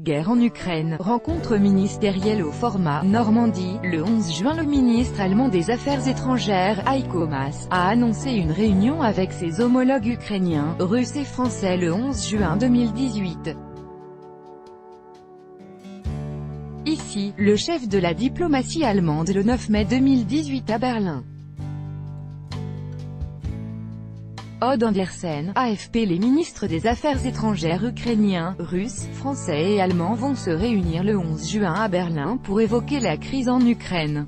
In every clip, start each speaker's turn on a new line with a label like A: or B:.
A: Guerre en Ukraine, rencontre ministérielle au format Normandie. Le 11 juin, le ministre allemand des Affaires étrangères, Heiko Maas, a annoncé une réunion avec ses homologues ukrainiens, russes et français le 11 juin 2018. Ici, le chef de la diplomatie allemande le 9 mai 2018 à Berlin. Odd Andersen, AFP. Les ministres des Affaires étrangères ukrainiens, russes, français et allemands vont se réunir le 11 juin à Berlin pour évoquer la crise en Ukraine.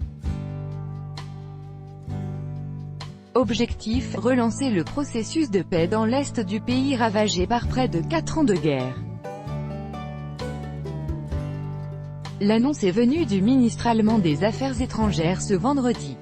A: Objectif, relancer le processus de paix dans l'est du pays ravagé par près de 4 ans de guerre. L'annonce est venue du ministre allemand des Affaires étrangères ce vendredi.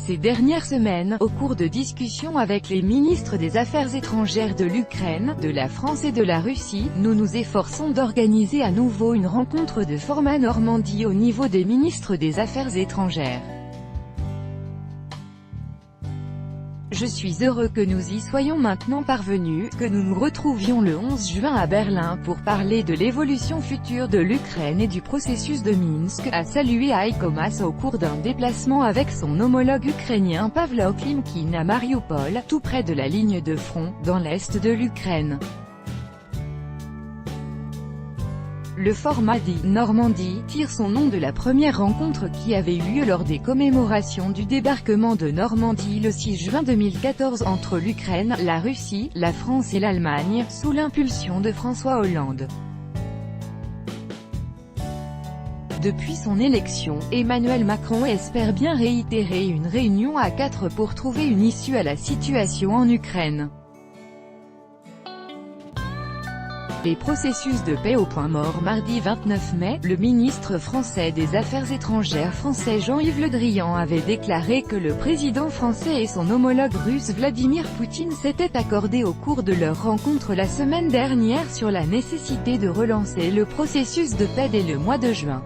A: Ces dernières semaines, au cours de discussions avec les ministres des Affaires étrangères de l'Ukraine, de la France et de la Russie, nous nous efforçons d'organiser à nouveau une rencontre de format Normandie au niveau des ministres des Affaires étrangères. Je suis heureux que nous y soyons maintenant parvenus, que nous nous retrouvions le 11 juin à Berlin pour parler de l'évolution future de l'Ukraine et du processus de Minsk, a salué Heiko Maas au cours d'un déplacement avec son homologue ukrainien Pavlo Klimkin à Mariupol, tout près de la ligne de front, dans l'est de l'Ukraine. Le format dit « Normandie » tire son nom de la première rencontre qui avait eu lieu lors des commémorations du débarquement de Normandie le 6 juin 2014 entre l'Ukraine, la Russie, la France et l'Allemagne, sous l'impulsion de François Hollande. Depuis son élection, Emmanuel Macron espère bien réitérer une réunion à 4 pour trouver une issue à la situation en Ukraine. Les processus de paix au point mort. Mardi 29 mai, le ministre français des Affaires étrangères français Jean-Yves Le Drian avait déclaré que le président français et son homologue russe Vladimir Poutine s'étaient accordés au cours de leur rencontre la semaine dernière sur la nécessité de relancer le processus de paix dès le mois de juin.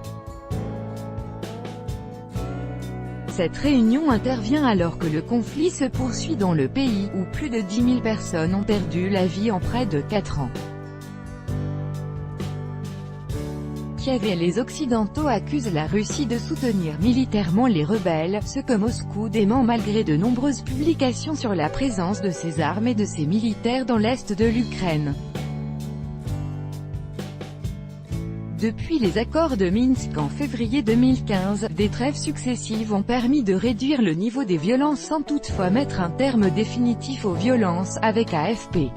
A: Cette réunion intervient alors que le conflit se poursuit dans le pays, où plus de 10 000 personnes ont perdu la vie en près de 4 ans. Kiev et les Occidentaux accusent la Russie de soutenir militairement les rebelles, ce que Moscou dément malgré de nombreuses publications sur la présence de ses armes et de ses militaires dans l'est de l'Ukraine. Depuis les accords de Minsk en février 2015, des trêves successives ont permis de réduire le niveau des violences sans toutefois mettre un terme définitif aux violences, avec AFP.